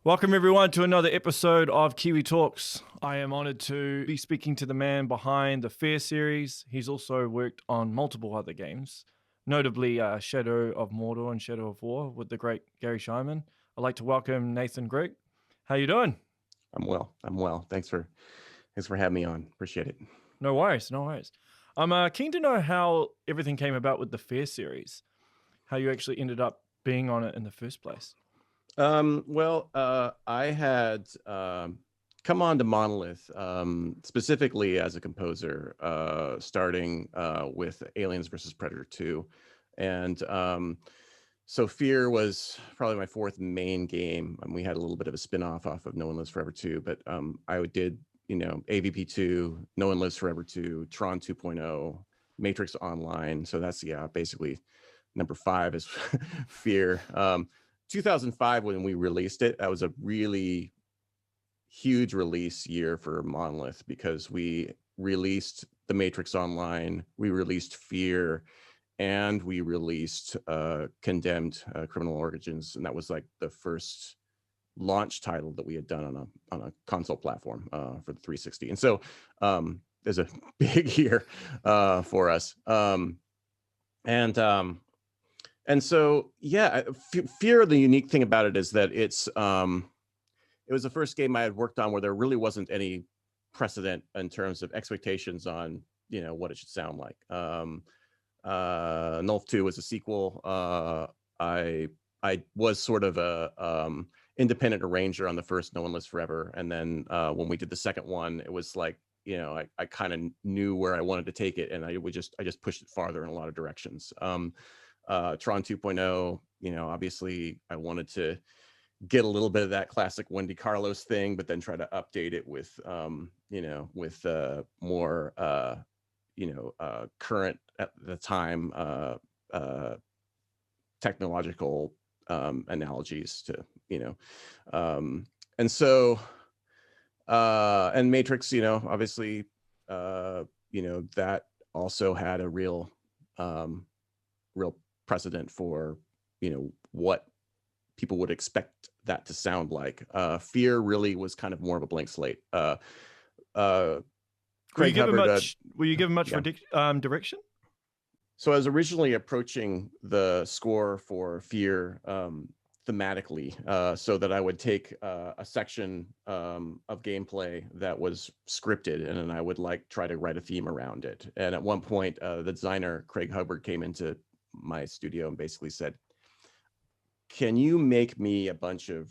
Welcome everyone to another episode of Kiwi Talks. I am honored to be speaking to the man behind the F.E.A.R series. He's also worked on multiple other games, notably Shadow of Mordor and Shadow of War with the great Garry Schyman. I'd like to welcome Nathan Grigg. How you doing? I'm well. Thanks for having me on. Appreciate it. No worries. I'm keen to know how everything came about with the F.E.A.R series, how you actually ended up being on it in the first place. I had come on to Monolith specifically as a composer, starting with Aliens vs. Predator 2. And so F.E.A.R was probably my fourth main game. We had a little bit of a spin-off off of No One Lives Forever 2, but I did, AVP 2, No One Lives Forever 2, Tron 2.0, Matrix Online. So that's, basically number 5 is F.E.A.R. 2005, when we released it, that was a really huge release year for Monolith because we released the Matrix Online, we released F.E.A.R, and we released Condemned Criminal Origins, and that was like the first launch title that we had done on a console platform for the 360. And so there's a big year for us. And so, F.E.A.R, the unique thing about it is that it was the first game I had worked on where there really wasn't any precedent in terms of expectations on, what it should sound like. Nulf 2 was a sequel. I was sort of a independent arranger on the first No One Lives Forever. And then when we did the second one, it was like, I kind of knew where I wanted to take it, and I just pushed it farther in a lot of directions. Tron 2.0, obviously I wanted to get a little bit of that classic Wendy Carlos thing, but then try to update it with, more, current at the time, technological analogies to, and so, and Matrix, obviously, that also had a real precedent for what people would expect that to sound like. F.E.A.R really was kind of more of a blank slate. Craig Hubbard, were you given much direction? So I was originally approaching the score for F.E.A.R thematically, so that I would take a section of gameplay that was scripted, and then I would try to write a theme around it. And at one point, the designer Craig Hubbard came into my studio and basically said, "Can you make me a bunch of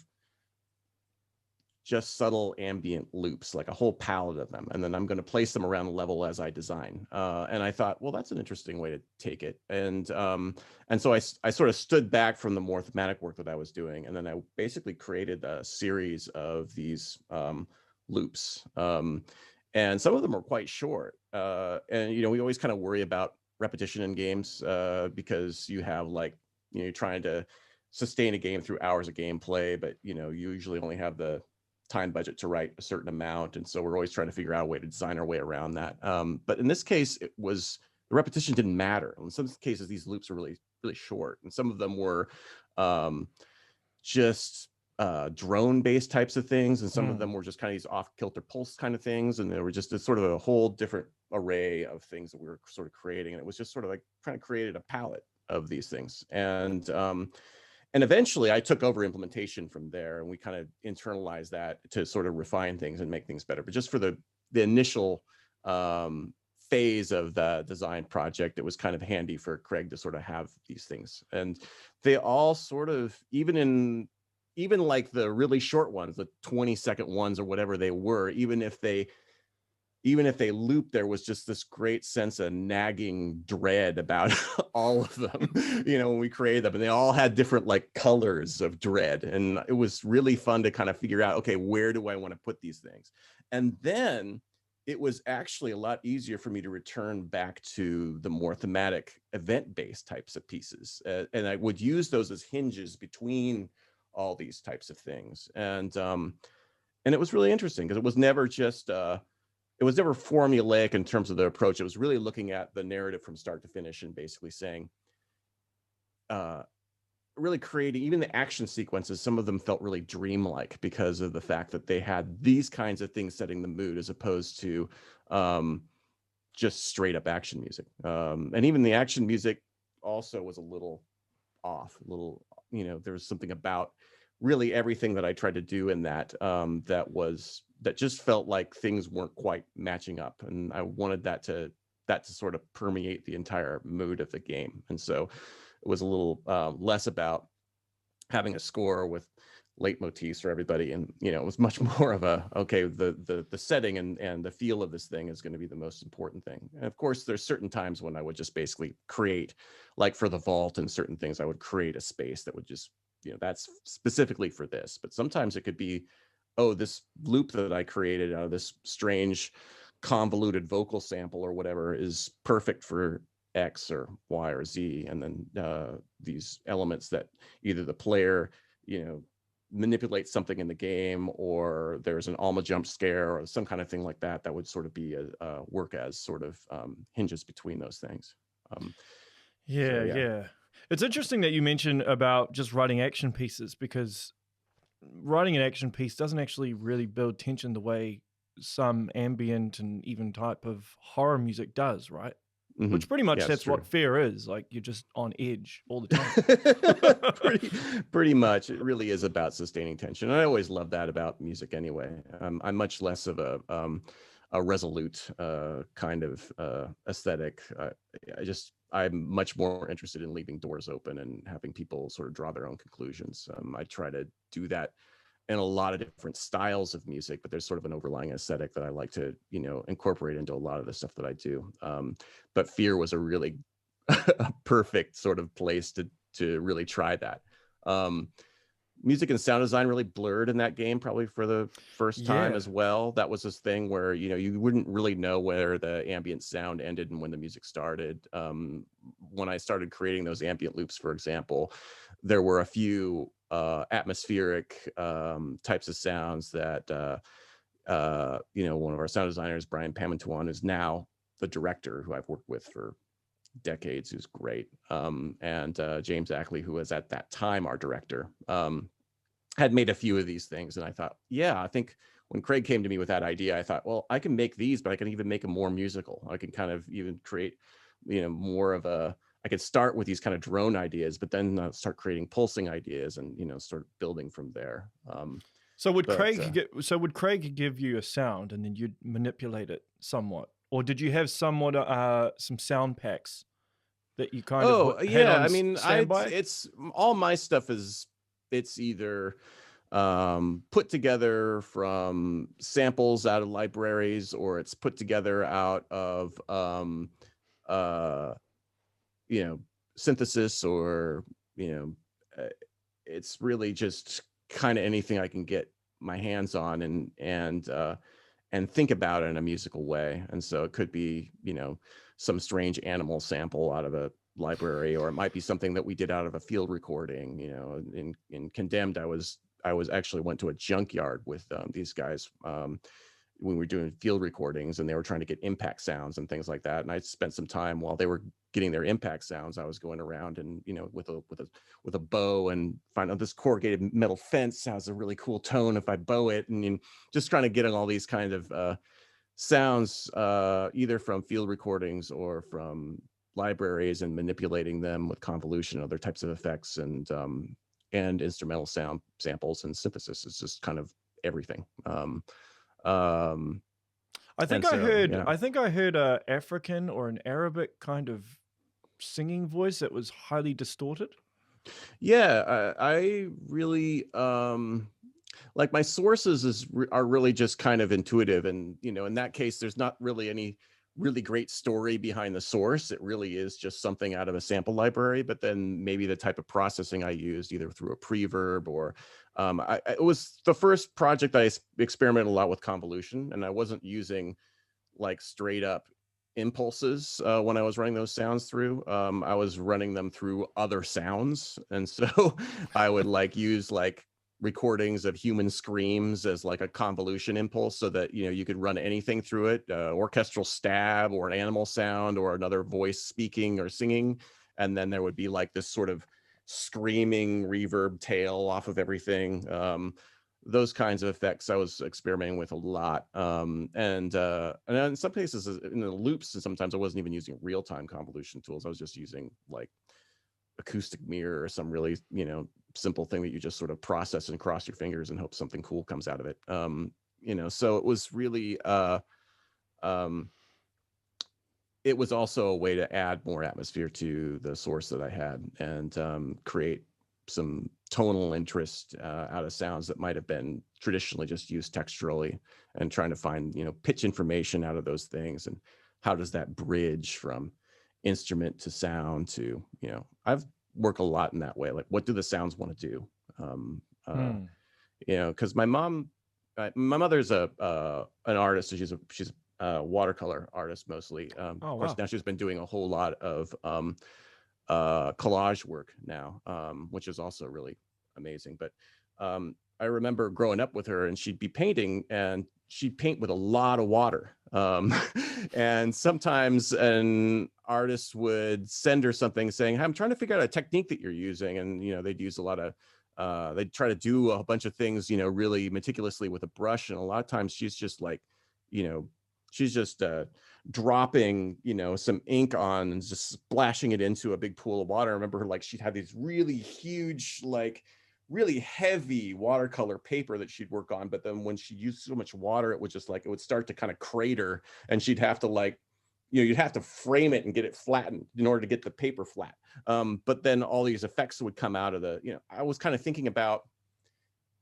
just subtle ambient loops, like a whole palette of them, and then I'm going to place them around the level as I design?" And I thought, well, that's an interesting way to take it. And so I sort of stood back from the more thematic work that I was doing, and then I basically created a series of these loops. And some of them are quite short. And we always kind of worry about repetition in games because you have you're trying to sustain a game through hours of gameplay, but you usually only have the time budget to write a certain amount, and so we're always trying to figure out a way to design our way around that. But in this case, the repetition didn't matter. In some cases, these loops are really, really short, and some of them were just drone-based types of things, and some of them were just kind of these off-kilter pulse kind of things, and there were just sort of a whole different array of things that we were sort of creating, and it was just sort of like trying to create a palette of these things. And eventually I took over implementation from there, and we kind of internalized that to sort of refine things and make things better. But just for the initial phase of the design project, it was kind of handy for Craig to sort of have these things. And they all sort of, even like the really short ones, the 20-second ones or whatever they were, even if they looped, there was just this great sense of nagging dread about all of them, when we created them, and they all had different colors of dread. And it was really fun to kind of figure out, okay, where do I want to put these things? And then it was actually a lot easier for me to return back to the more thematic event-based types of pieces. And I would use those as hinges between all these types of things. And it was really interesting because it was never just, it was never formulaic in terms of the approach. It was really looking at the narrative from start to finish and basically saying, really creating even the action sequences. Some of them felt really dreamlike because of the fact that they had these kinds of things setting the mood, as opposed to just straight up action music. And even the action music also was a little off, a little, there was something about really everything that I tried to do in that that just felt like things weren't quite matching up, and I wanted that to sort of permeate the entire mood of the game. And so it was a little less about having a score with leitmotifs for everybody, and it was much more of a, okay, the setting and the feel of this thing is going to be the most important thing. And of course there's certain times when I would just basically create, like for the vault and certain things, I would create a space that would just, that's specifically for this. But sometimes it could be, oh, this loop that I created out of this strange convoluted vocal sample or whatever is perfect for X or Y or Z, and then these elements that either the player manipulates something in the game, or there's an Alma jump scare or some kind of thing like that, that would sort of be a work as sort of hinges between those things. Yeah. It's interesting that you mentioned about just writing action pieces, because writing an action piece doesn't actually really build tension the way some ambient and even type of horror music does, right? Mm-hmm. Which pretty much Yeah, that's true. what F.E.A.R is. Like, you're just on edge all the time. pretty much. It really is about sustaining tension. I always love that about music anyway. I'm much less of a resolute kind of aesthetic. I'm much more interested in leaving doors open and having people sort of draw their own conclusions. I try to do that in a lot of different styles of music, but there's sort of an overlying aesthetic that I like to, incorporate into a lot of the stuff that I do. But F.E.A.R was a really a perfect sort of place to really try that. Music and sound design really blurred in that game, probably for the first time as well. That was this thing where, you wouldn't really know where the ambient sound ended and when the music started. When I started creating those ambient loops, for example, there were a few atmospheric types of sounds that, one of our sound designers, Brian Pamantuan, is now the director, who I've worked with for decades, who's great, and James Ackley, who was at that time our director, had made a few of these things. And I thought, I think when Craig came to me with that idea, I thought, well, I can make these, but I can even make them more musical. I can kind of even create, more of I could start with these kind of drone ideas, but then start creating pulsing ideas and, start building from there. So would Craig give you a sound and then you'd manipulate it somewhat? Or did you have somewhat some sound packs that you kind of had on standby? It's all my stuff it's either put together from samples out of libraries, or it's put together out of synthesis, or it's really just kind of anything I can get my hands on and think about it in a musical way. And so it could be, some strange animal sample out of a library, or it might be something that we did out of a field recording. In Condemned, I was actually went to a junkyard with these guys when we were doing field recordings, and they were trying to get impact sounds and things like that. And I spent some time while they were getting their impact sounds. I was going around and, with a bow, and find out this corrugated metal fence has a really cool tone if I bow it, and just trying to get all these kind of sounds, either from field recordings or from libraries, and manipulating them with convolution and other types of effects, and instrumental sound samples and synthesis. Is just kind of everything. I think I heard a African or an Arabic kind of singing voice that was highly distorted. I really like my sources are really just kind of intuitive, and in that case there's not really any really great story behind the source. It really is just something out of a sample library, but then maybe the type of processing I used, either through a preverb or it was the first project I experimented a lot with convolution, and I wasn't using like straight up impulses when I was running those sounds through. I was running them through other sounds, and so I would use recordings of human screams as like a convolution impulse, so that you could run anything through it, orchestral stab or an animal sound or another voice speaking or singing, and then there would be like this sort of screaming reverb tail off of everything. Those kinds of effects I was experimenting with a lot. And in some cases in the loops, and sometimes I wasn't even using real-time convolution tools. I was just using like acoustic mirror or some really, simple thing that you just sort of process and cross your fingers and hope something cool comes out of it. So it was really, it was also a way to add more atmosphere to the source that I had, and create some tonal interest out of sounds that might have been traditionally just used texturally, and trying to find, pitch information out of those things, and how does that bridge from instrument to sound to, I've worked a lot in that way. Like, what do the sounds want to do? Because my mother's an artist, so she's a watercolor artist mostly. Of course, now she's been doing a whole lot of collage work now, which is also really amazing. But I remember growing up with her, and she'd be painting, and she'd paint with a lot of water. And sometimes an artist would send her something saying, "Hey, I'm trying to figure out a technique that you're using." And, they'd use a lot of, they'd try to do a bunch of things, really meticulously with a brush. And a lot of times she's just like, she's just dropping, some ink on and just splashing it into a big pool of water. I remember her, like, she'd have these really huge, like really heavy watercolor paper that she'd work on. But then when she used so much water, it would just like, it would start to kind of crater, and she'd have to like, you'd have to frame it and get it flattened in order to get the paper flat. But then all these effects would come out of the, I was kind of thinking about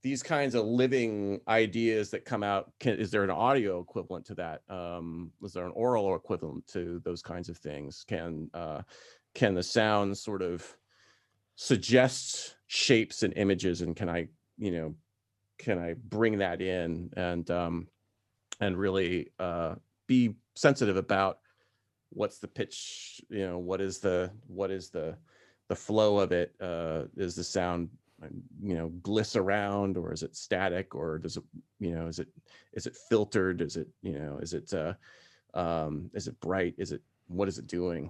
these kinds of living ideas that come out. Is there an audio equivalent to that? Is there an oral equivalent to those kinds of things? Can the sound sort of suggest shapes and images, and can I bring that in and really be sensitive about what's the pitch, what is the flow of it? Is the sound gliss around, or is it static, or does it, is it filtered, is it bright, what is it doing?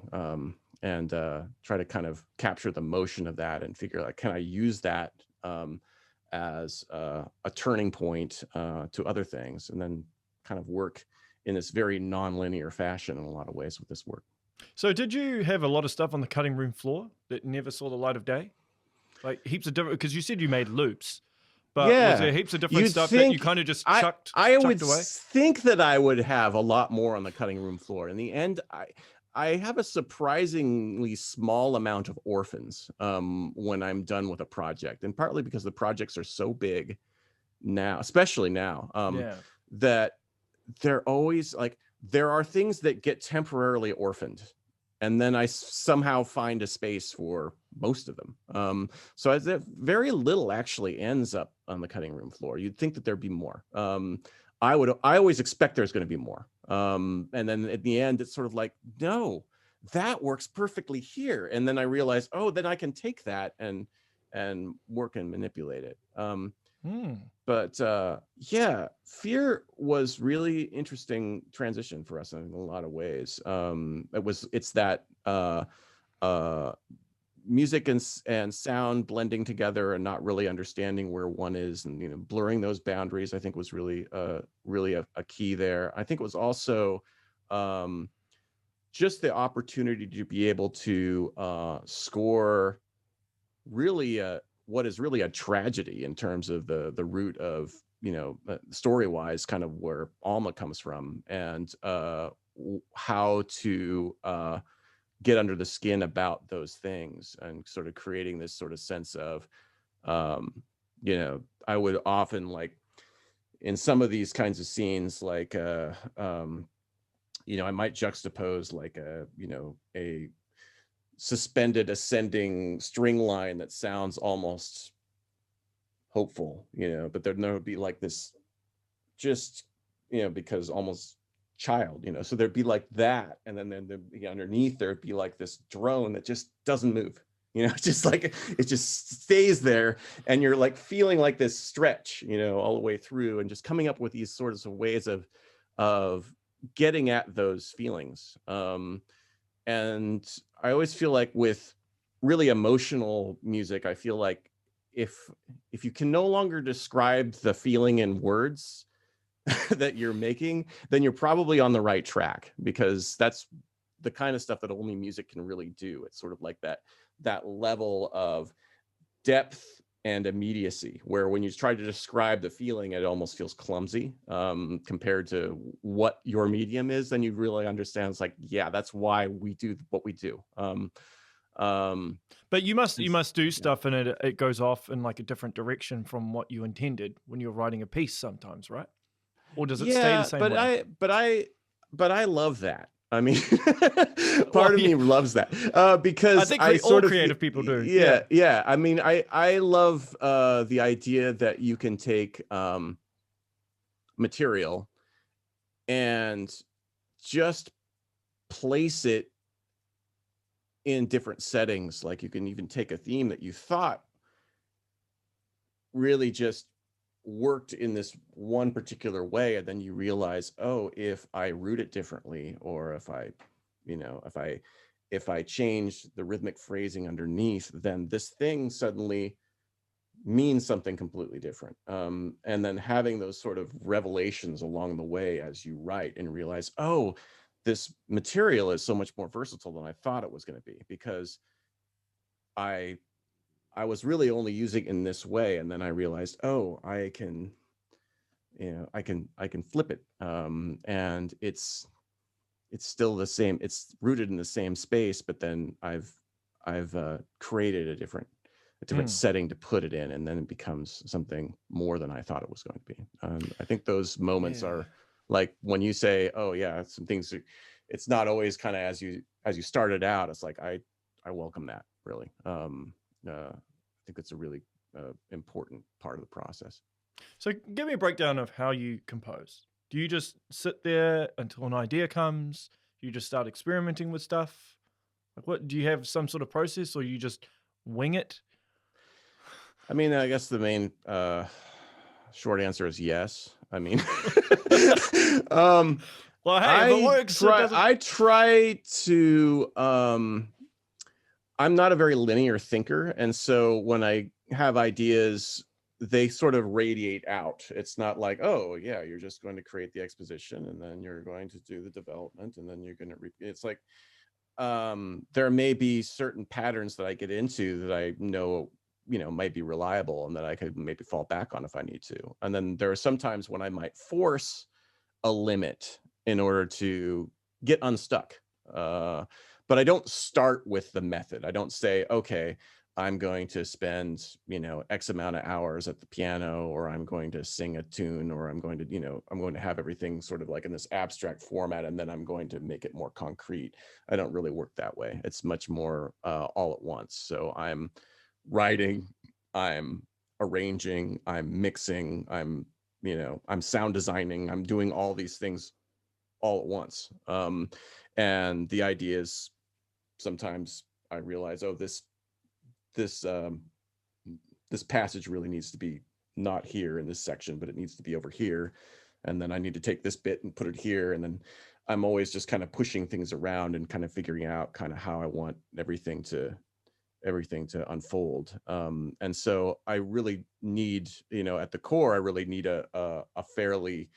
And try to kind of capture the motion of that, and figure like, can I use that as a turning point to other things, and then kind of work in this very non-linear fashion in a lot of ways with this work. So did you have a lot of stuff on the cutting room floor that never saw the light of day? Like heaps of different, because you said you made loops, but was there heaps of different stuff that you kind of just chucked I would away? think that I would have a lot more on the cutting room floor. In the end, I have a surprisingly small amount of orphans when I'm done with a project, and partly because the projects are so big now, especially now, that they're always like, there are things that get temporarily orphaned, and then I somehow find a space for most of them. So very little actually ends up on the cutting room floor. You'd think that there'd be more. I always expect there's going to be more. And then at the end, it's sort of like, no, that works perfectly here. And then I realize, oh, then I can take that and work and manipulate it. But yeah, F.E.A.R was really interesting transition for us in a lot of ways. It's that music and sound blending together, and not really understanding where one is, and blurring those boundaries, I think was really a key there. I think it was also just the opportunity to be able to score really what is really a tragedy in terms of the root of, story wise, kind of where Alma comes from, and how to get under the skin about those things, and sort of creating this sort of sense of, I would often, like, in some of these kinds of scenes, like, I might juxtapose like a suspended ascending string line that sounds almost hopeful, but there would be like this, just, because almost child, so there'd be like that, and then underneath there'd be like this drone that just doesn't move, just like it just stays there, and you're like feeling like this stretch, all the way through, and just coming up with these sorts of ways of getting at those feelings. And I always feel like with really emotional music, I feel like if you can no longer describe the feeling in words that you're making, then you're probably on the right track, because that's the kind of stuff that only music can really do. It's sort of like that level of depth and immediacy, where when you try to describe the feeling, it almost feels clumsy compared to what your medium is. Then you really understand, it's like, yeah, that's why we do what we do. But you must do stuff and it goes off in like a different direction from what you intended when you're writing a piece sometimes, right? Or does it stay the same way? But I love that. I mean, part of me loves that because I think all sort of creative people do. Yeah. I mean, I love the idea that you can take material and just place it in different settings. Like you can even take a theme that you thought really just worked in this one particular way, and then you realize, oh, if I root it differently, or if I, if I change the rhythmic phrasing underneath, then this thing suddenly means something completely different. And then having those sort of revelations along the way as you write, and realize, oh, this material is so much more versatile than I thought it was going to be, because I was really only using it in this way, and then I realized, oh, I can flip it, and it's still the same. It's rooted in the same space, but then I've created a different setting to put it in, and then it becomes something more than I thought it was going to be. I think those moments are like when you say, oh yeah, some things it's not always kind of as you started out. It's like I welcome that, really. I think it's a really important part of the process. So give me a breakdown of how you compose. Do you just sit there until an idea comes? Do you just start experimenting with stuff? Like, what do you have some sort of process, or you just wing it? I mean, I guess the main short answer is yes. I mean, well, hey, if it works, I try to. I'm not a very linear thinker, and so when I have ideas, they sort of radiate out. It's not like, oh yeah, you're just going to create the exposition, and then you're going to do the development, and then you're going to it's like there may be certain patterns that I get into that I know might be reliable, and that I could maybe fall back on if I need to. And then there are some times when I might force a limit in order to get unstuck. But I don't start with the method. I don't say, okay, I'm going to spend, X amount of hours at the piano, or I'm going to sing a tune, or I'm going to, I'm going to have everything sort of like in this abstract format, and then I'm going to make it more concrete. I don't really work that way. It's much more all at once. So I'm writing, I'm arranging, I'm mixing, I'm sound designing, I'm doing all these things all at once. And the ideas, sometimes I realize, oh, this passage really needs to be not here in this section, but it needs to be over here. And then I need to take this bit and put it here. And then I'm always just kind of pushing things around and kind of figuring out kind of how I want everything to unfold. And so I really need, at the core, I really need a fairly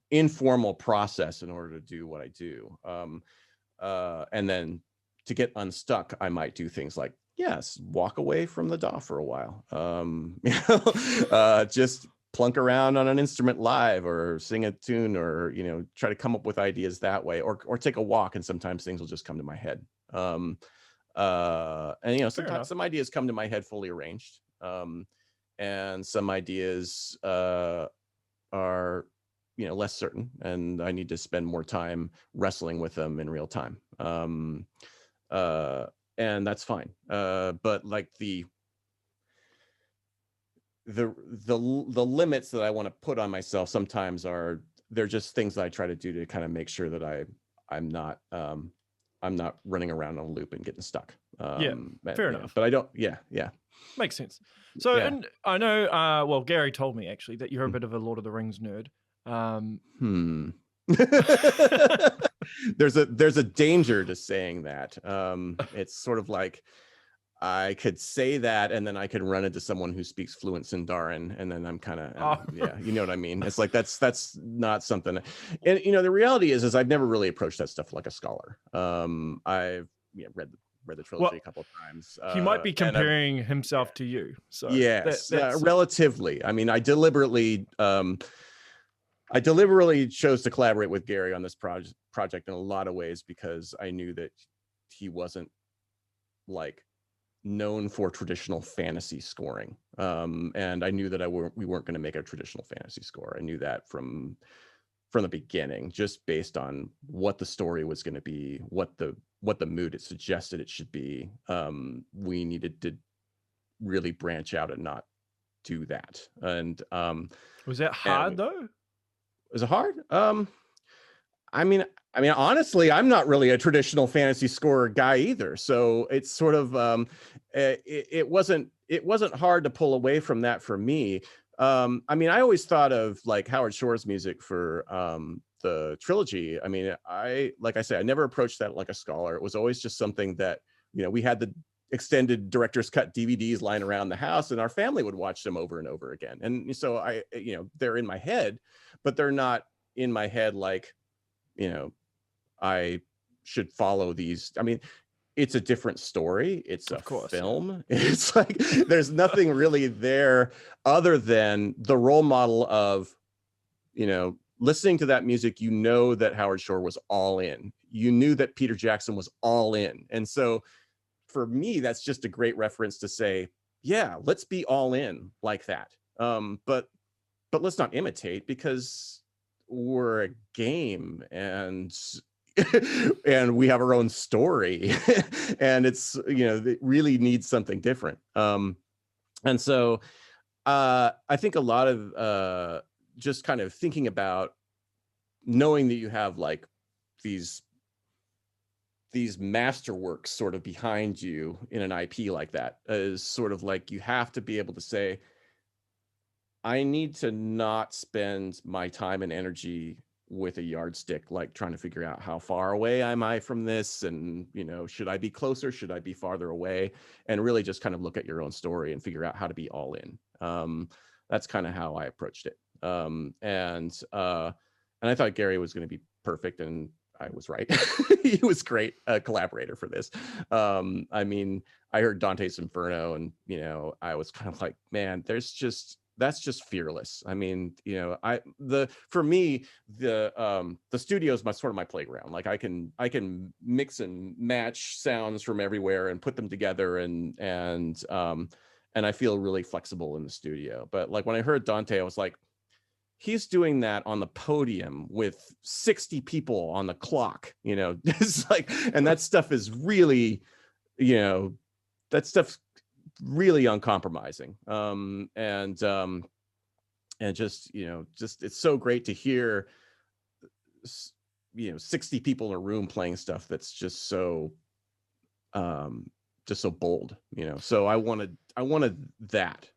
informal process in order to do what I do. And then to get unstuck, I might do things like, yes, walk away from the DAW for a while. Just plunk around on an instrument live, or sing a tune, or, try to come up with ideas that way, or take a walk, and sometimes things will just come to my head. And, sometimes some ideas come to my head fully arranged. And some ideas are, less certain, and I need to spend more time wrestling with them in real time. And that's fine. But like the limits that I want to put on myself sometimes they're just things that I try to do to kind of make sure that I'm not running around on a loop and getting stuck. Fair enough. But I don't. Yeah. Makes sense. So, and I know, well, Garry told me actually that you're a bit of a Lord of the Rings nerd. there's a danger to saying that. It's sort of like I could say that, and then I could run into someone who speaks fluent Sindarin, and then I'm kind of, yeah, you know what I mean? It's like, that's not something. And, the reality is I've never really approached that stuff like a scholar. I've read the trilogy a couple of times. He might be comparing himself to you. So yes, that's relatively. I mean, I deliberately chose to collaborate with Garry on this project in a lot of ways because I knew that he wasn't like known for traditional fantasy scoring, and I knew that we weren't going to make a traditional fantasy score. I knew that from the beginning, just based on what the story was going to be, what the mood it suggested it should be. We needed to really branch out and not do that. And was that hard though? Was it hard? I mean, honestly, I'm not really a traditional fantasy scorer guy either. So it's sort of, it wasn't hard to pull away from that for me. I mean, I always thought of like Howard Shore's music for the trilogy. I mean, like I said, I never approached that like a scholar. It was always just something that, we had the extended director's cut DVDs lying around the house, and our family would watch them over and over again. And so they're in my head, but they're not in my head like, I should follow these. I mean, it's a different story. It's a film. It's like, there's nothing really there other than the role model of, listening to that music, that Howard Shore was all in. You knew that Peter Jackson was all in. And so for me, that's just a great reference to say, yeah, let's be all in like that. But let's not imitate, because we're a game and and we have our own story and it's, it really needs something different. And so I think a lot of just kind of thinking about knowing that you have like these masterworks sort of behind you in an IP like that is sort of like, you have to be able to say, I need to not spend my time and energy with a yardstick, like trying to figure out how far away am I from this, and should I be closer, should I be farther away, and really just kind of look at your own story and figure out how to be all in. That's kind of how I approached it. And I thought Garry was going to be perfect, and I was right. He was great, collaborator for this. I mean, I heard Dante's Inferno, and I was kind of like, man, that's just fearless. I mean, for me, the studio is sort of my playground. Like I can mix and match sounds from everywhere and put them together, and I feel really flexible in the studio. But like when I heard Dante, I was like, he's doing that on the podium with 60 people on the clock, it's like, and that stuff is really, that stuff's really uncompromising. And just, just, it's so great to hear, 60 people in a room playing stuff that's just so bold, so I wanted that.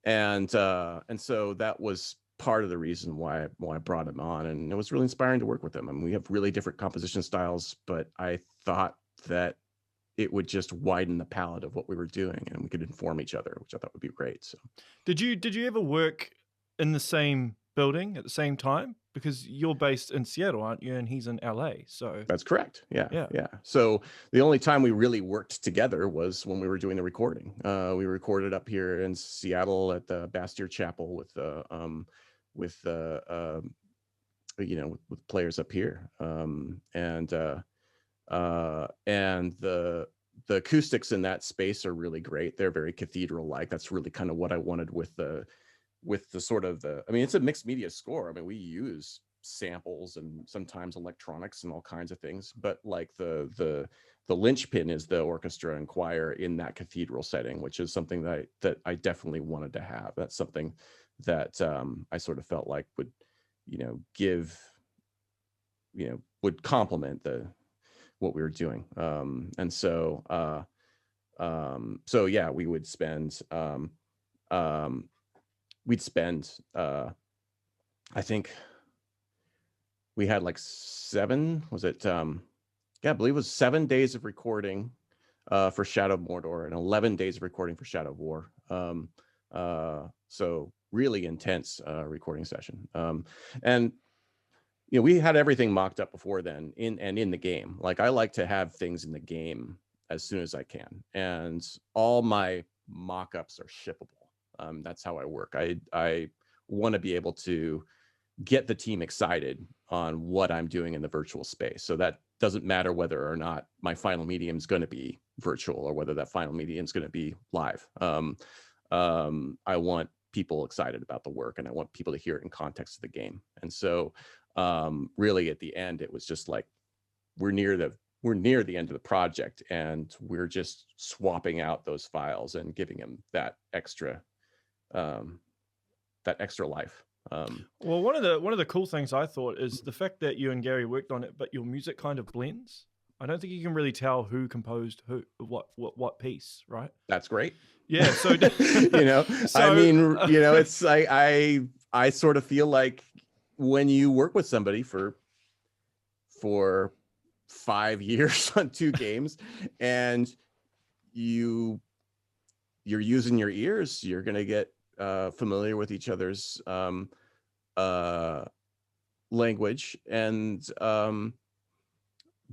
And so that was part of the reason why I brought him on, and it was really inspiring to work with him. I mean, we have really different composition styles, but I thought that it would just widen the palette of what we were doing, and we could inform each other, which I thought would be great. So did you ever work in the same building at the same time? Because you're based in Seattle, aren't you? And he's in LA. So that's correct. Yeah. So the only time we really worked together was when we were doing the recording. We recorded up here in Seattle at the Bastyr Chapel with players up here. And the acoustics in that space are really great. They're very cathedral-like. That's really kind of what I wanted with the sort of I mean, it's a mixed media score. I mean, we use samples and sometimes electronics and all kinds of things, but like the linchpin is the orchestra and choir in that cathedral setting, which is something that I definitely wanted to have. That's something that I sort of felt like would, give, would complement what we were doing. And so yeah, we would spend I think we had like 7, was it yeah, I believe it was 7 days of recording for Shadow of Mordor and 11 days of recording for Shadow of War. So really intense recording session. And you know, we had everything mocked up before then in the game. Like I like to have things in the game as soon as I can, and all my mock-ups are shippable. That's how I work. I want to be able to get the team excited on what I'm doing in the virtual space. So that doesn't matter whether or not my final medium is going to be virtual or whether that final medium is going to be live. I want people excited about the work, and I want people to hear it in context of the game. And so really at the end, it was just like, we're near the end of the project, and we're just swapping out those files and giving them that extra life. Well, one of the cool things I thought is the fact that you and Garry worked on it, but your music kind of blends. I don't think you can really tell who composed what piece, right? That's great. Yeah. So you know, I mean, you know, it's like I sort of feel like when you work with somebody for 5 years on 2 games, and you're using your ears, you're gonna get familiar with each other's language, and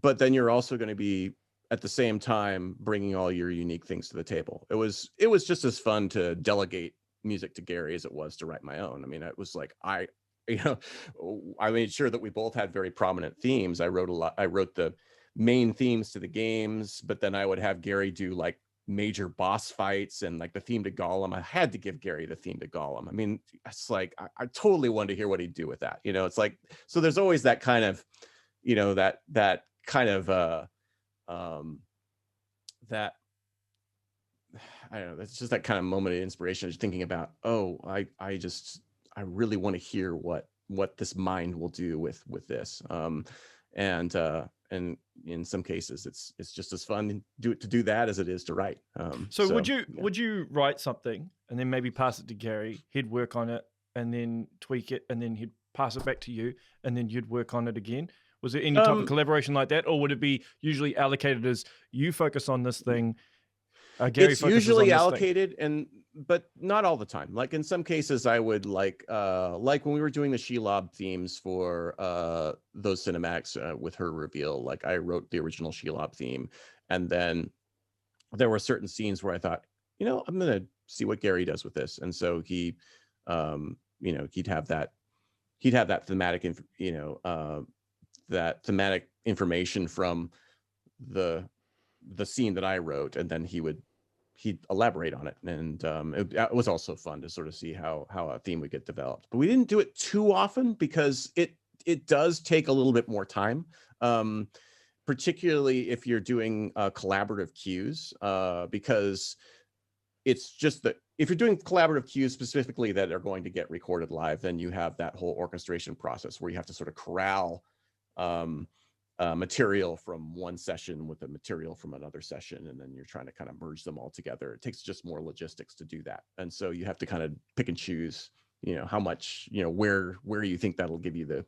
but then you're also going to be at the same time bringing all your unique things to the table. It was just as fun to delegate music to Garry as it was to write my own. I mean, it was like I made sure that we both had very prominent themes. I wrote the main themes to the games, but then I would have Garry do like major boss fights and like the theme to Gollum. I had to give Garry the theme to Gollum. I mean, it's like I totally wanted to hear what he'd do with that. You know, it's like, so there's always that kind of, you know, that kind of that, I don't know, that's just that kind of moment of inspiration, just thinking about, oh, I really want to hear what this mind will do with this. And in some cases it's just as fun to do that as it is to write. So would you write something and then maybe pass it to Garry, he'd work on it and then tweak it, and then he'd pass it back to you, and then you'd work on it again? Was there any type of collaboration like that, or would it be usually allocated as you focus on this thing, Garry it's usually allocated but not all the time. Like in some cases I would like when we were doing the Shelob themes for those cinematics with her reveal, like I wrote the original Shelob theme, and then there were certain scenes where I thought, you know, I'm gonna see what Garry does with this. And so he you know, he'd have that thematic that thematic information from the scene that I wrote, and then he'd elaborate on it. And it was also fun to sort of see how a theme would get developed. But we didn't do it too often because it does take a little bit more time, particularly if you're doing collaborative cues, because it's just that if you're doing collaborative cues specifically that are going to get recorded live, then you have that whole orchestration process where you have to sort of corral material from one session with the material from another session, and then you're trying to kind of merge them all together. It takes just more logistics to do that, and so you have to kind of pick and choose, you know, how much, you know, where you think that'll give you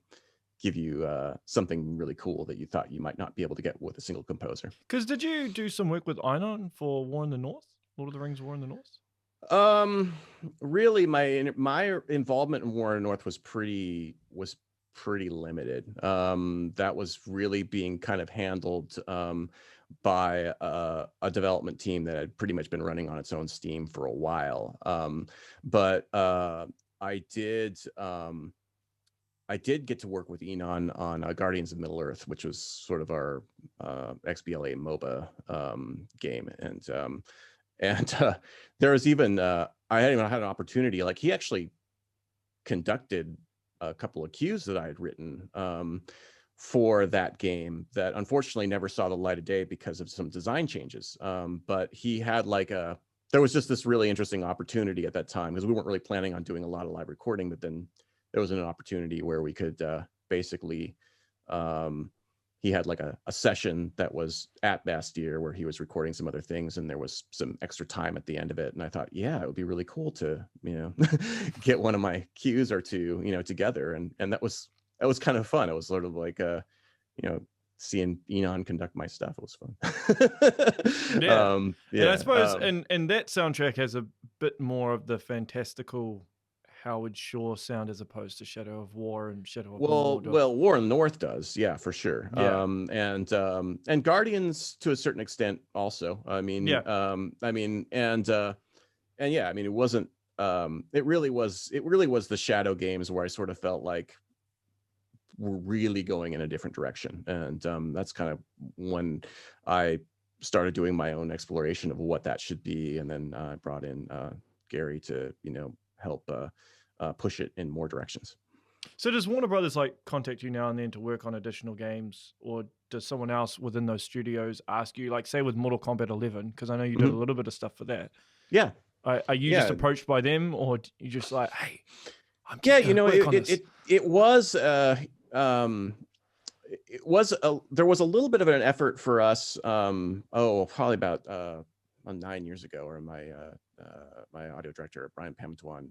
something really cool that you thought you might not be able to get with a single composer. Because did you do some work with Inon for War in the North, Lord of the Rings War in the North? Really my involvement in War in the North was pretty limited. That was really being kind of handled by a development team that had pretty much been running on its own steam for a while. But I did get to work with Inon on Guardians of Middle Earth, which was sort of our XBLA MOBA game, and there was even I hadn't even had an opportunity. Like he actually conducted a couple of cues that I had written for that game that unfortunately never saw the light of day because of some design changes. But he had there was just this really interesting opportunity at that time, because we weren't really planning on doing a lot of live recording, but then there was an opportunity where we could basically, he had like a session that was at Bastille where he was recording some other things, and there was some extra time at the end of it. And I thought, yeah, it would be really cool to, you know, get one of my cues or two, you know, together. And that was that was kind of fun. It was sort of like seeing Inon conduct my stuff. It was fun. Yeah. Yeah. And I suppose and that soundtrack has a bit more of the fantastical Howard Shore sound as opposed to Shadow of War and Shadow of Mordor. Well, War in the North does, yeah, for sure. Yeah. And Guardians to a certain extent also. I mean, Yeah. and yeah, I mean, it wasn't. It really was the Shadow games where I sort of felt like we're really going in a different direction, and that's kind of when I started doing my own exploration of what that should be, and then I brought in Garry to help push it in more directions. So does Warner Brothers like contact you now and then to work on additional games, or does someone else within those studios ask you, like say with Mortal Kombat 11, because I know you did a little bit of stuff for that. Yeah. Are you just approached by them, or you just like, hey, I'm it was there was a little bit of an effort for us probably about 9 years ago, or my audio director Brian Pamtuan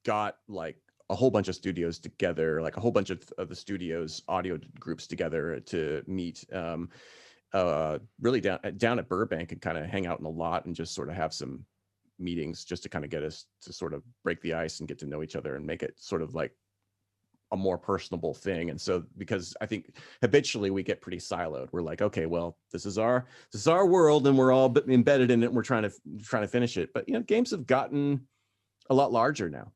got like a whole bunch of studios together, like a whole bunch of the studios audio groups together to meet really down at Burbank and kind of hang out in the lot and just sort of have some meetings just to kind of get us to sort of break the ice and get to know each other and make it sort of like a more personable thing. And so, because I think habitually we get pretty siloed, we're like, okay, well, this is our world and we're all embedded in it and we're trying to finish it. But games have gotten a lot larger now.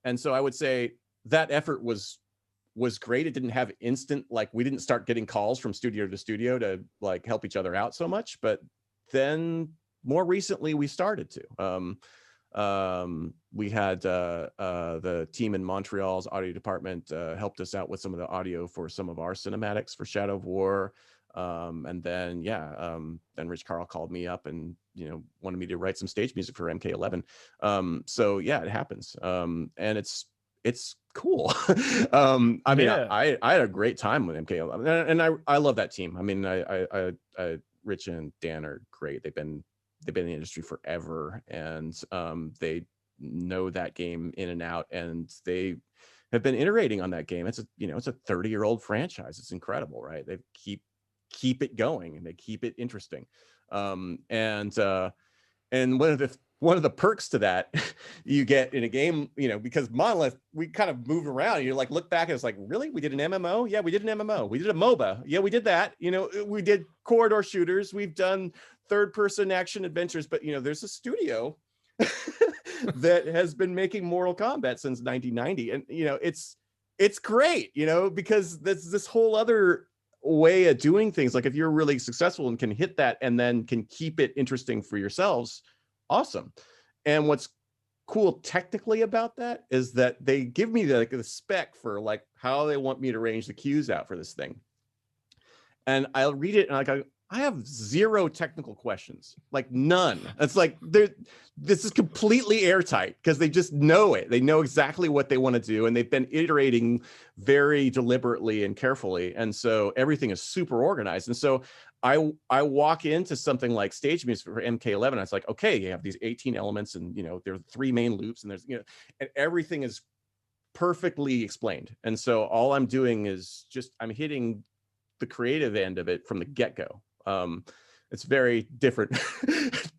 And so I would say that effort was great. It didn't have instant, like we didn't start getting calls from studio to studio to like help each other out so much, but then more recently we started to. We had the team in Montreal's audio department helped us out with some of the audio for some of our cinematics for Shadow of War. And then, then Rich Carl called me up and, wanted me to write some stage music for MK11. So yeah, it happens. And it's cool. I mean, I had a great time with MK11 and I love that team. I mean, I Rich and Dan are great. They've been in the industry forever, and they know that game in and out, and they have been iterating on that game. It's a 30-year-old franchise. It's incredible, right? They keep it going and they keep it interesting. And one of the perks to that you get in a game, because Monolith, we kind of moved around. You like look back and it's like, really? We did an MMO? Yeah, we did an MMO. We did a MOBA. Yeah, we did that. We did corridor shooters. We've done third-person action adventures. But there's a studio that has been making Mortal Kombat since 1990, and it's great. Because there's this whole other way of doing things. Like if you're really successful and can hit that, and then can keep it interesting for yourselves. Awesome. And what's cool technically about that is that they give me the spec for like how they want me to arrange the cues out for this thing. And I'll read it and I have zero technical questions, like none. It's like this is completely airtight because they just know it. They know exactly what they want to do, and they've been iterating very deliberately and carefully. And so everything is super organized. And so I walk into something like stage music for MK11. It's like, okay, you have these 18 elements, and there are 3 main loops, and there's and everything is perfectly explained. And so all I'm doing is I'm hitting the creative end of it from the get-go. It's very different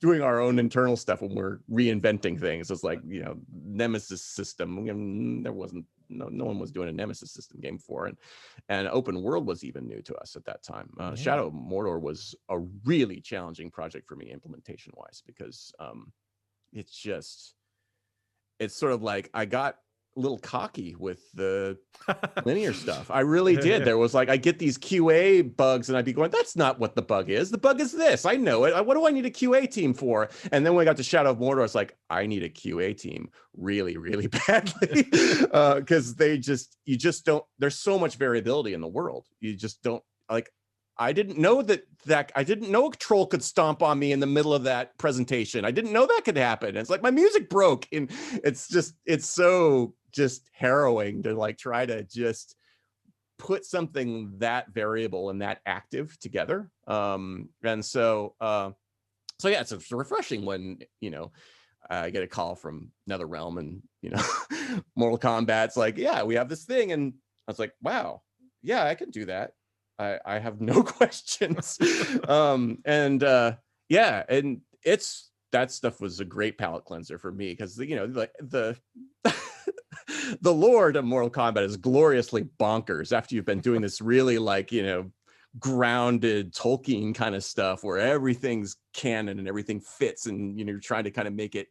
doing our own internal stuff when we're reinventing things. It's like, Nemesis system. There wasn't, no one was doing a Nemesis system game before. And open world was even new to us at that time. Shadow of Mordor was a really challenging project for me implementation wise, because it's sort of like I got a little cocky with the linear stuff. I really did. There was like, I get these QA bugs and I'd be going, that's not what the bug is. The bug is this. I know it. What do I need a QA team for? And then when I got to Shadow of Mordor, it's like, I need a QA team really, really badly. Because you just don't, there's so much variability in the world. You just don't, like, I didn't know I didn't know a troll could stomp on me in the middle of that presentation. I didn't know that could happen. It's like my music broke, and it's so just harrowing to like try to just put something that variable and that active together. And so yeah, it's refreshing when I get a call from NetherRealm and you know, Mortal Kombat's like, yeah, we have this thing. And I was like, wow, yeah, I can do that. I have no questions. Yeah, and that stuff was a great palate cleanser for me, because you know, like the the lore of Mortal Kombat is gloriously bonkers after you've been doing this really, like, you know, grounded Tolkien kind of stuff where everything's canon and everything fits, and you know, you're trying to kind of make it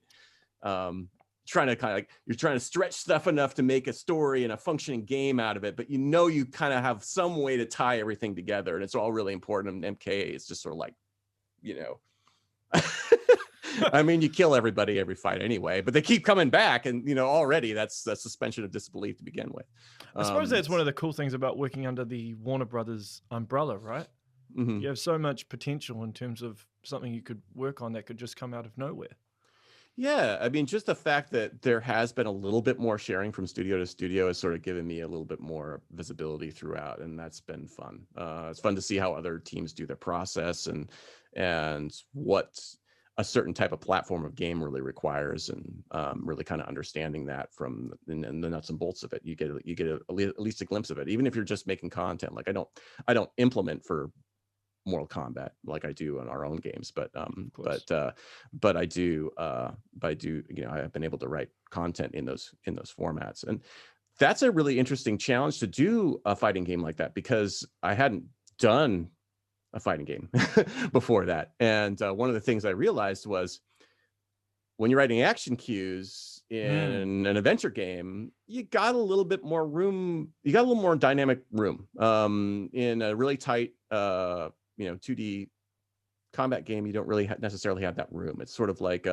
you're trying to stretch stuff enough to make a story and a functioning game out of it, but you know, you kind of have some way to tie everything together, and it's all really important. And MKA is just sort of like, you know, I mean, you kill everybody every fight anyway, but they keep coming back, and you know, already that's suspension of disbelief to begin with. I suppose that's one of the cool things about working under the Warner Brothers umbrella, right? Mm-hmm. You have so much potential in terms of something you could work on that could just come out of nowhere. Yeah, I mean, just the fact that there has been a little bit more sharing from studio to studio has sort of given me a little bit more visibility throughout, and that's been fun. It's fun to see how other teams do their process, and what a certain type of platform of game really requires, and really kind of understanding that from the nuts and bolts of it. You get at least a glimpse of it, even if you're just making content. Like I don't implement for Mortal Kombat like I do on our own games, but I do, you know, I've been able to write content in those formats, and that's a really interesting challenge to do a fighting game like that, because I hadn't done a fighting game before that. And one of the things I realized was, when you're writing action cues in an adventure game, you got a little bit more room, you got a little more dynamic room in a really tight you know, 2D combat game. You don't really necessarily have that room. It's sort of like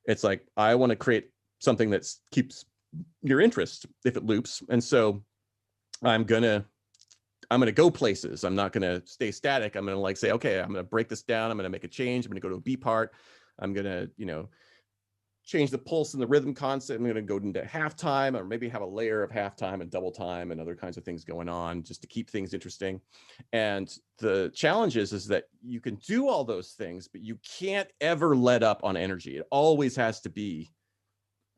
it's like, I want to create something that keeps your interest if it loops, and so I'm gonna go places. I'm not gonna stay static. I'm gonna like say, okay, I'm gonna break this down, I'm gonna make a change, I'm gonna go to a B part, I'm gonna, you know, change the pulse and the rhythm concept. I'm going to go into halftime, or maybe have a layer of halftime and double time and other kinds of things going on, just to keep things interesting. And the challenge is that you can do all those things, but you can't ever let up on energy. It always has to be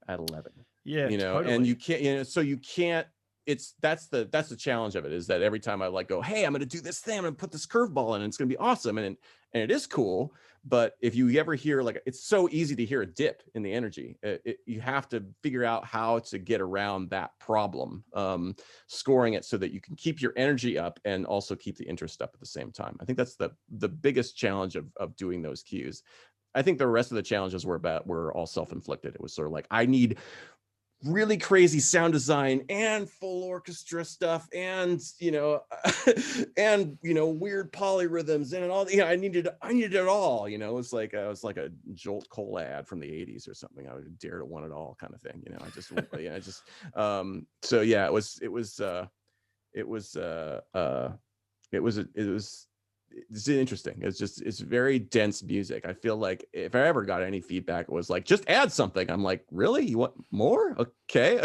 at 11. Yeah, you know, totally. and you can't, you know, so you can't. That's the challenge of it, is that every time I like go, hey, I'm going to do this thing, I'm going to put this curveball in, and it's going to be awesome, and it is cool. But if you ever hear, like, it's so easy to hear a dip in the energy, you have to figure out how to get around that problem, scoring it so that you can keep your energy up and also keep the interest up at the same time. I think that's the biggest challenge of doing those cues. I think the rest of the challenges were all self-inflicted. It was sort of like, I need really crazy sound design and full orchestra stuff, and you know, and you know, weird polyrhythms and all. You know, I needed it all. You know, it was like a Jolt Cola ad from the '80s or something. I would dare to want it all kind of thing. You know, so yeah, it's interesting. It's very dense music. I feel like if I ever got any feedback, it was like, just add something. I'm like, really? You want more? Okay.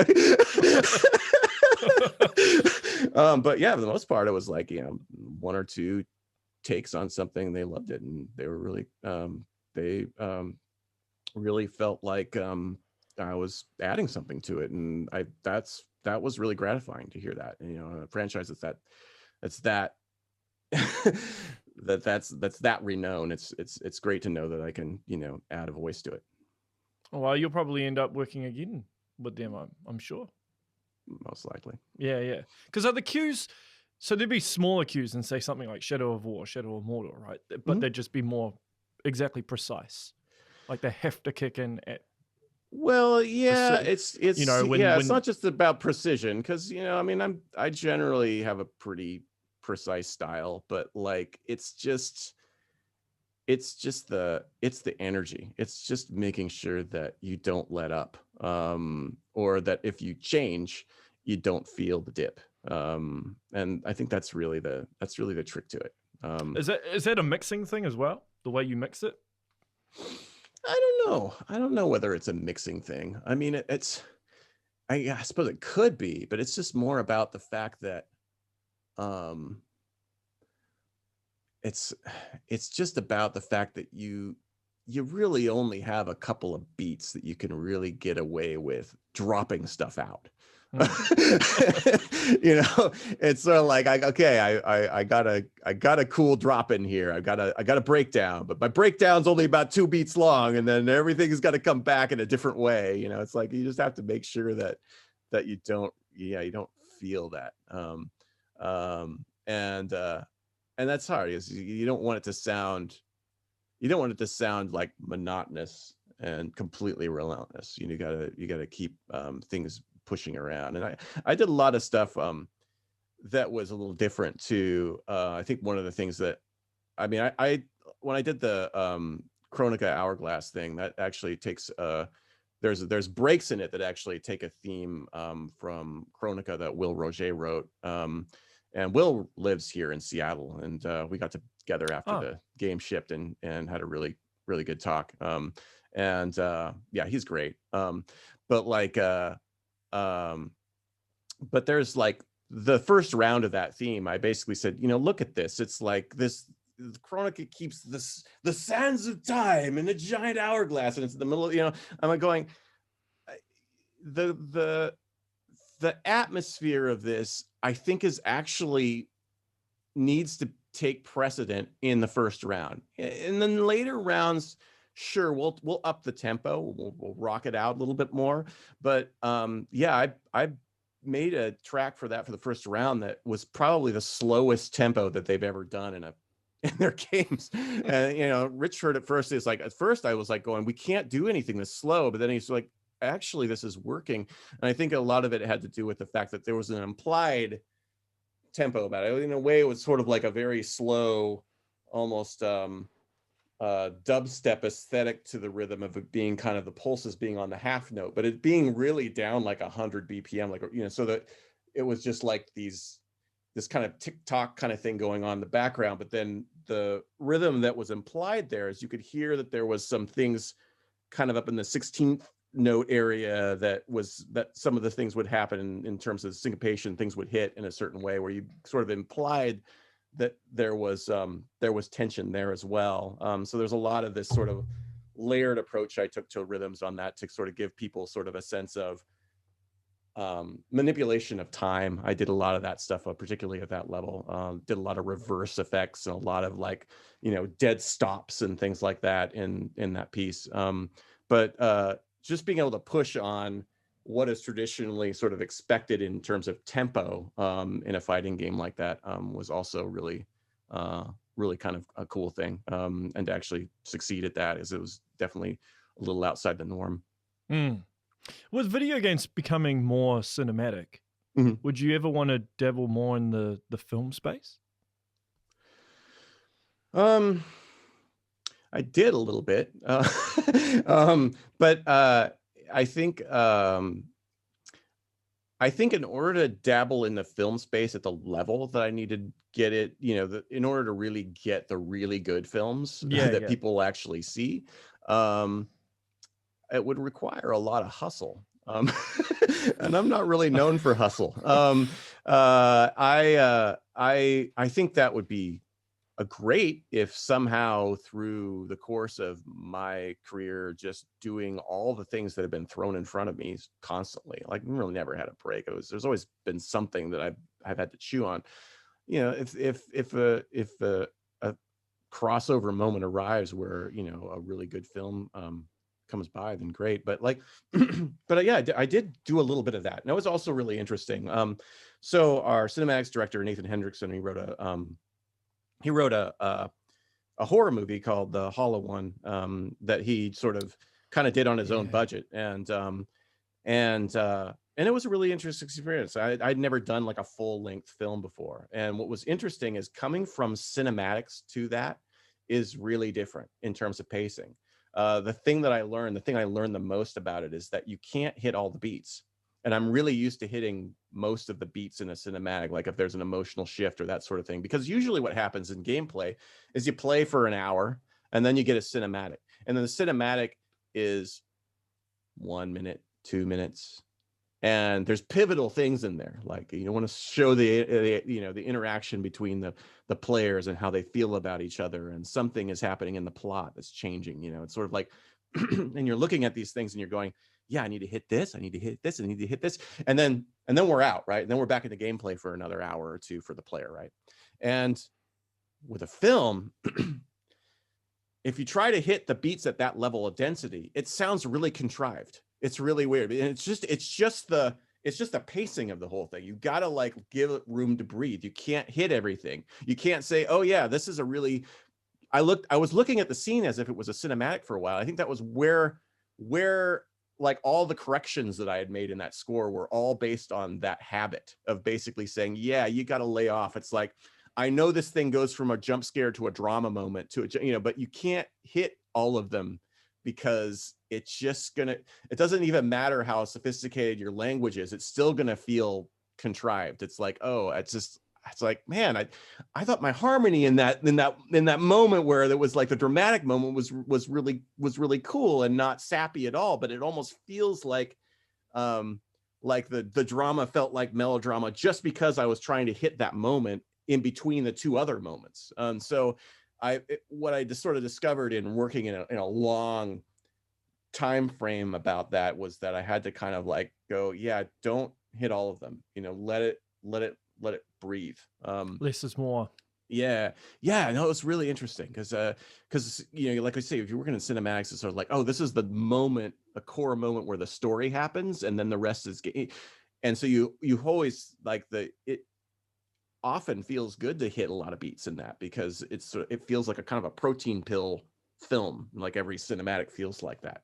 But yeah, for the most part, it was like, you know, one or two takes on something. They loved it, and they were really, really felt like I was adding something to it, and that was really gratifying to hear that. And, you know, a franchise that's that that's that renown. It's great to know that I can, you know, add a voice to it. Well, you'll probably end up working again with them, I'm sure. Most likely. Yeah. Because are the cues, so there'd be smaller cues than, say, something like Shadow of War, Shadow of Mordor, right? But they'd just be more exactly precise. Like they have to kick in at. Well, yeah, it's you know, it's not just about precision, because, you know, I mean, I generally have a pretty precise style, but like it's the energy. It's just making sure that you don't let up, or that if you change, you don't feel the dip. And I think that's really the trick to it. Is that a mixing thing as well? The way you mix it? I don't know whether it's a mixing thing. I mean, I suppose it could be, but it's just more about the fact that it's just about the fact that you you really only have a couple of beats that you can really get away with dropping stuff out. You know, it's sort of like, I got a cool drop in here. I got a breakdown, but my breakdown's only about 2 beats long, and then everything's got to come back in a different way. You know, it's like you just have to make sure that you don't feel that. And that's hard, is you don't want it to sound like monotonous and completely relentless. You gotta keep things pushing around. And I did a lot of stuff that was a little different too. I think one of the things that, I mean, I when I did the Chronica Hourglass thing, that actually takes there's breaks in it that actually take a theme from Chronica that Will Roger wrote. And Will lives here in Seattle, and we got together after the game shipped and had a really, really good talk. And yeah, he's great. But like, but there's like the first round of that theme, I basically said, you know, look at this. It's like this, Chronica keeps the sands of time in a giant hourglass, and it's in the middle of, you know, I'm like going, the atmosphere of this, I think, is actually needs to take precedent in the first round. And then later rounds, sure, we'll up the tempo, we'll rock it out a little bit more. But yeah, I made a track for that for the first round that was probably the slowest tempo that they've ever done in their games. And you know, Rich heard at first, it's like, at first I was like going, we can't do anything this slow, but then he's like, actually this is working. And I think a lot of it had to do with the fact that there was an implied tempo about it. In a way, it was sort of like a very slow, almost dubstep aesthetic to the rhythm of it being kind of the pulses being on the half note, but it being really down like 100 BPM, like, you know, so that it was just like this kind of tick-tock kind of thing going on in the background. But then the rhythm that was implied there is you could hear that there was some things kind of up in the 16th note area that some of the things would happen in terms of syncopation, things would hit in a certain way where you sort of implied that there was tension there as well. So there's a lot of this sort of layered approach I took to rhythms on that to sort of give people sort of a sense of manipulation of time. I did a lot of that stuff, particularly at that level. Did a lot of reverse effects and a lot of, like, you know, dead stops and things like that in that piece. But just being able to push on what is traditionally sort of expected in terms of tempo in a fighting game like that was also really kind of a cool thing. And to actually succeed at that, is it was definitely a little outside the norm. With video games becoming more cinematic, would you ever want to dabble more in the film space? I did a little bit, but I think in order to dabble in the film space at the level that I need to get it, you know, in order to really get the really good films that people actually see, it would require a lot of hustle. And I'm not really known for hustle. I think that would be a great if somehow through the course of my career, just doing all the things that have been thrown in front of me constantly, like, really never had a break. There's always been something that I've had to chew on. You know, if a crossover moment arrives where, you know, a really good film comes by, then great. But like, but yeah, I did do a little bit of that. And it was also really interesting. So our cinematics director, Nathan Hendrickson, he wrote a horror movie called The Hollow One that he sort of kind of did on his own budget. And it was a really interesting experience. I'd never done like a full length film before. And what was interesting is coming from cinematics to that is really different in terms of pacing. The thing I learned the most about it is that you can't hit all the beats. And I'm really used to hitting most of the beats in a cinematic, like if there's an emotional shift or that sort of thing, because usually what happens in gameplay is you play for an hour and then you get a cinematic. And then the cinematic is 1 minute, 2 minutes, and there's pivotal things in there, like you want to show the you know, the interaction between the players and how they feel about each other, and something is happening in the plot that's changing, you know. It's sort of like and you're looking at these things and you're going, yeah, I need to hit this, I need to hit this, I need to hit this, and then we're out, right? And then we're back in the gameplay for another hour or two for the player, right? And with a film, if you try to hit the beats at that level of density, it sounds really contrived. It's really weird. And it's just the pacing of the whole thing. You got to like give it room to breathe. You can't hit everything. You can't say, oh yeah, this is a really, I was looking at the scene as if it was a cinematic for a while. I think that was where like all the corrections that I had made in that score were all based on that habit of basically saying, yeah, you got to lay off. It's like, I know this thing goes from a jump scare to a drama moment to a, you know, but you can't hit all of them because it's just gonna, it doesn't even matter how sophisticated your language is. It's still gonna feel contrived. It's like, oh, it's like, man, I thought my harmony in that moment where there was like the dramatic moment was really cool and not sappy at all, but it almost feels like the drama felt like melodrama just because I was trying to hit that moment in between the two other moments. So what I just sort of discovered in working in a long time frame about that was that I had to kind of like go, yeah, don't hit all of them, you know, let it breathe. Less is more. Yeah, no, it's really interesting because you know, like I say, if you're working in cinematics, it's sort of like, oh, this is the moment, a core moment where the story happens, and then the rest is, and so you always like it often feels good to hit a lot of beats in that because it feels like a kind of a protein pill film, like every cinematic feels like that.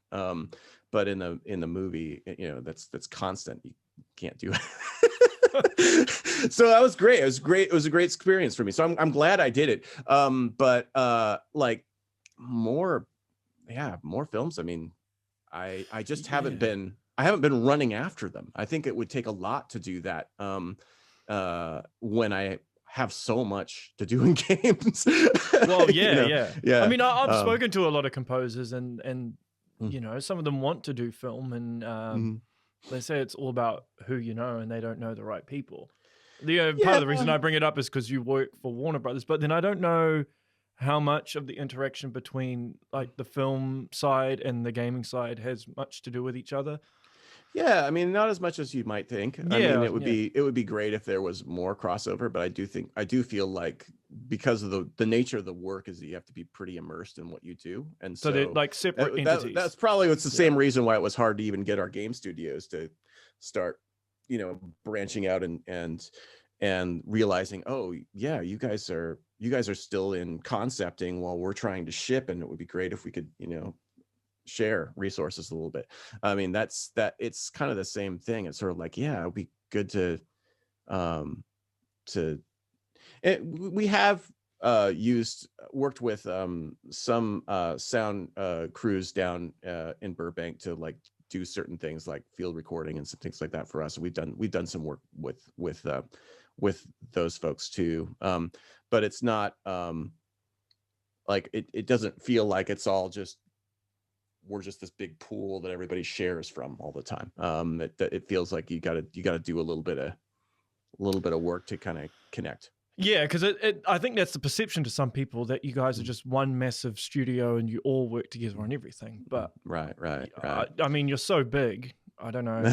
But in the movie, you know, that's constant. You can't do it. So that was great. It was a great experience for me. So I'm glad I did it. But like more films. I mean, I just haven't been running after them. I think it would take a lot to do that. When I have so much to do in games. Well, yeah, you know? yeah. I mean, I've spoken to a lot of composers, and you know, some of them want to do film, and they say it's all about who you know, and they don't know the right people. Part of the reason I bring it up is because you work for Warner Brothers, but then I don't know how much of the interaction between like the film side and the gaming side has much to do with each other. Yeah, I mean, not as much as you might think. I mean, it would be great if there was more crossover, but I do feel like because of the nature of the work is that you have to be pretty immersed in what you do, and so they're like separate entities. That's probably what's the same reason why it was hard to even get our game studios to start, you know, branching out and realizing, oh yeah, you guys are still in concepting while we're trying to ship, and it would be great if we could, you know, share resources a little bit. I mean, it's kind of the same thing. It's sort of like, yeah, it would be good to we have worked with some sound crews down in Burbank to like do certain things like field recording and some things like that for us. We've done some work with those folks too, but it's not like it doesn't feel like it's all just we're just this big pool that everybody shares from all the time. It feels like you gotta do a little bit of work to kind of connect. Yeah, because I think that's the perception to some people that you guys are just one massive studio and you all work together on everything. But right. I mean, you're so big. I don't know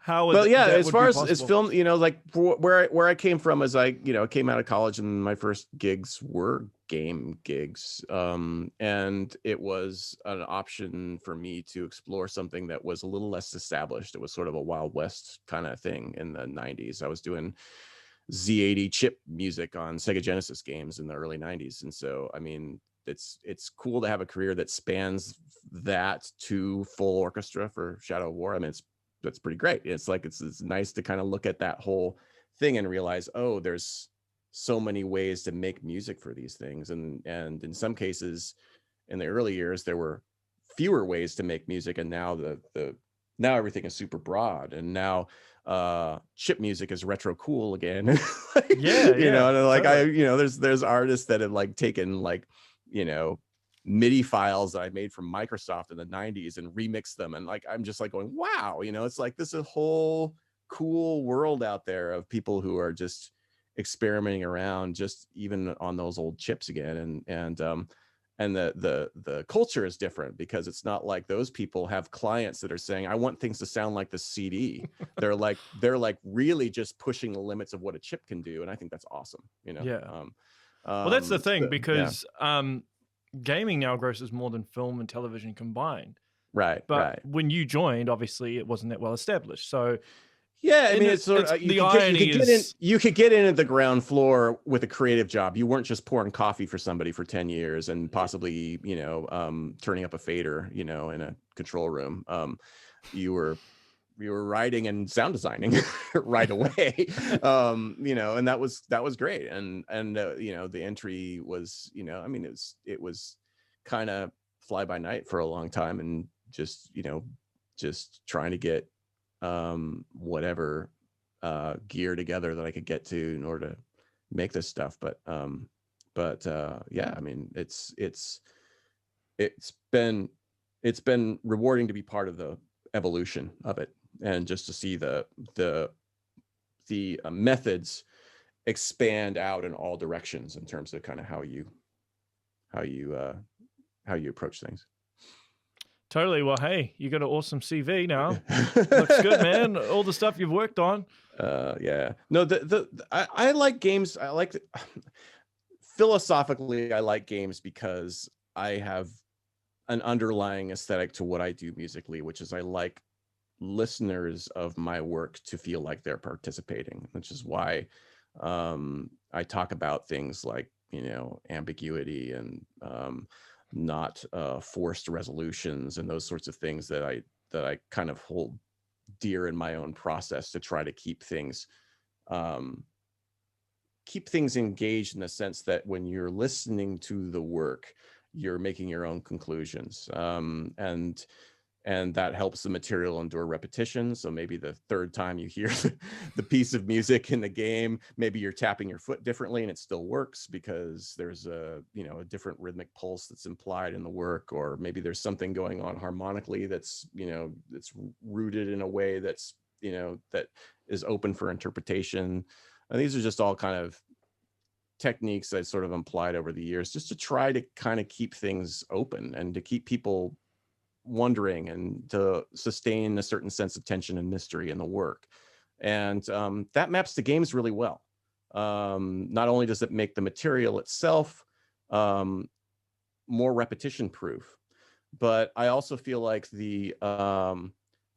how. Well, yeah, as far as film, you know, like where I came from is I came out of college and my first gigs were game gigs, and it was an option for me to explore something that was a little less established. It was sort of a Wild West kind of thing in the 90s. I was doing Z80 chip music on Sega Genesis games in the early 90s, and so I mean, it's cool to have a career that spans that to full orchestra for Shadow of War. I mean, that's pretty great. It's like it's nice to kind of look at that whole thing and realize, oh, there's so many ways to make music for these things, and in some cases in the early years there were fewer ways to make music, and now now everything is super broad, and now chip music is retro cool again. You know, and like totally. There's artists that have like taken like, you know, MIDI files that I made from Microsoft in the 90s and remix them. And like, I'm just like going, wow, you know, it's like this is a whole cool world out there of people who are just experimenting around, just even on those old chips again. And the culture is different because it's not like those people have clients that are saying, I want things to sound like the CD. they're like really just pushing the limits of what a chip can do. And I think that's awesome, you know? Yeah. Well, that's the thing, yeah. because gaming now grosses more than film and television combined. Right. But right. when you joined, obviously it wasn't that well established. So yeah, I mean, it's sort of, you could get in at the ground floor with a creative job. You weren't just pouring coffee for somebody for 10 years and possibly, you know, turning up a fader, you know, in a control room. You were writing and sound designing right away. You know, and that was great. And you know, the entry was, you know, I mean, it was kind of fly by night for a long time, and just, you know, just trying to get whatever gear together that I could get to in order to make this stuff. But yeah, I mean, it's been rewarding to be part of the evolution of it, and just to see the methods expand out in all directions in terms of kind of how you approach things. Totally. Well, hey, you got an awesome CV now. Looks good, man. All the stuff you've worked on. Yeah. No, I like games. I like philosophically, I like games because I have an underlying aesthetic to what I do musically, which is I like listeners of my work to feel like they're participating, which is why I talk about things like, you know, ambiguity and not forced resolutions and those sorts of things that I kind of hold dear in my own process, to try to keep things engaged, in the sense that when you're listening to the work, you're making your own conclusions, and that helps the material endure repetition. So maybe the third time you hear the piece of music in the game, maybe you're tapping your foot differently and it still works because there's a, you know, a different rhythmic pulse that's implied in the work, or maybe there's something going on harmonically that's, you know, that's rooted in a way that's, you know, that is open for interpretation. And these are just all kind of techniques that sort of implied over the years, just to try to kind of keep things open and to keep people wondering and to sustain a certain sense of tension and mystery in the work. And that maps to games really well. Not only does it make the material itself more repetition proof, but I also feel like the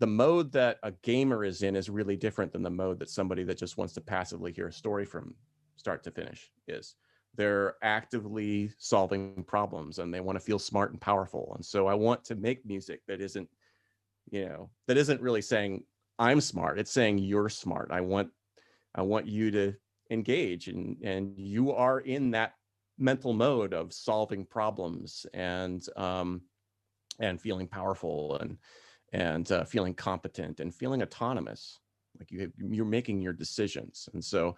mode that a gamer is in is really different than the mode that somebody that just wants to passively hear a story from start to finish is. They're actively solving problems and they want to feel smart and powerful. And so I want to make music that isn't, you know, that isn't really saying I'm smart. It's saying you're smart. I want you to engage, and you are in that mental mode of solving problems and feeling powerful and feeling competent and feeling autonomous. Like you're making your decisions. And so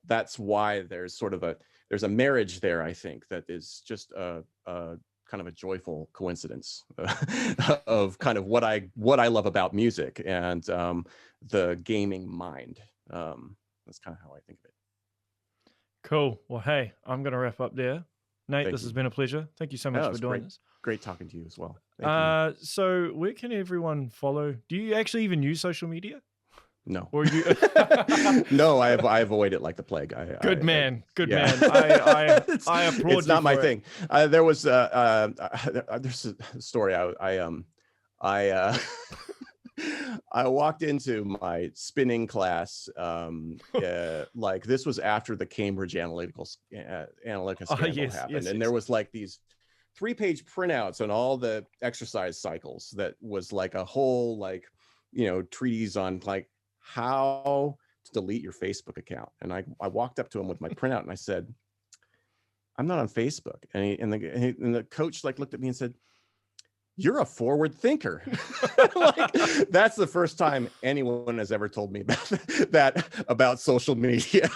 that's why there's sort of there's a marriage there, I think, that is just a kind of a joyful coincidence of kind of what I love about music and the gaming mind. That's kind of how I think of it. Cool. Well, hey, I'm going to wrap up there. Nate, Thank this you. has been a pleasure. Thank you so much for doing this. Great talking to you as well. So where can everyone follow? Do you actually even use social media? No. Or you? No, I avoid it like the plague. Good man. I applaud you. It's not my thing. There's a story. I walked into my spinning class. Like this was after the Cambridge Analytica scandal happened, and there was like these 3-page printouts on all the exercise cycles. That was like a whole, like, you know, treatise on like how to delete your Facebook account. And I walked up to him with my printout and I said, I'm not on Facebook. And the coach like looked at me and said, you're a forward thinker. Like, that's the first time anyone has ever told me about social media.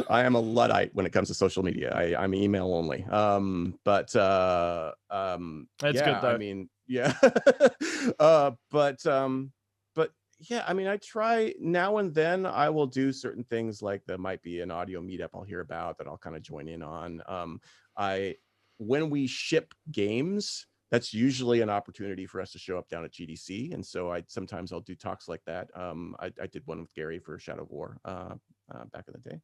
I am a Luddite when it comes to social media. I'm email only. But That's yeah, good though. I mean, yeah. But yeah, I mean, I try now and then. I will do certain things, like there might be an audio meetup I'll hear about that I'll kind of join in on. When we ship games, that's usually an opportunity for us to show up down at GDC, and so sometimes I'll do talks like that. I did one with Garry for Shadow of War back in the day,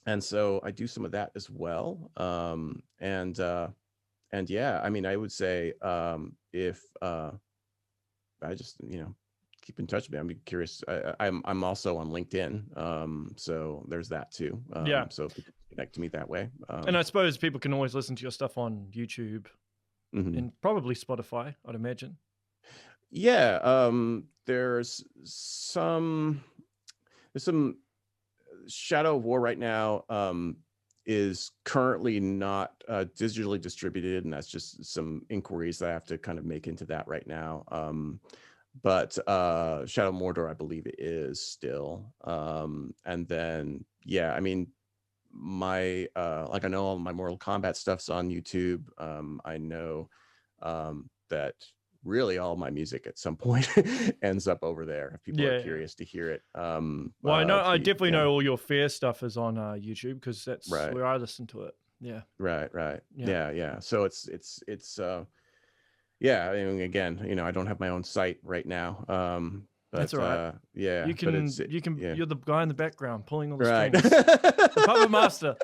and so I do some of that as well. And yeah, I mean, I would say if I just keep in touch with me. I'm curious. I'm also on LinkedIn, so there's that too. Yeah. So people connect to me that way. And I suppose people can always listen to your stuff on YouTube and probably Spotify, I'd imagine. Yeah. There's some Shadow of War right now is currently not digitally distributed, and that's just some inquiries that I have to kind of make into that right now. But Shadow of Mordor, I believe it is still. And then, yeah, I mean, my like I know all my Mortal Kombat stuff's on YouTube. I know that really all my music at some point ends up over there if people are curious to hear it. Well, I definitely know all your F.E.A.R stuff is on YouTube, because that's where I listen to it. Yeah. Right. Yeah. So it's yeah, I mean, again, I don't have my own site right now. But that's all right. Yeah, you can you're the guy in the background pulling all the right. strings. The puppet master.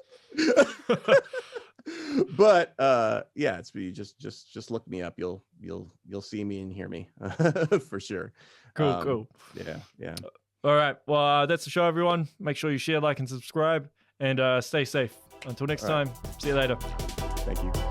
But yeah, it's just look me up. You'll see me and hear me for sure. Cool. Yeah. All right. Well, that's the show, everyone. Make sure you share, like, and subscribe, and stay safe. Until next time. See you later. Thank you.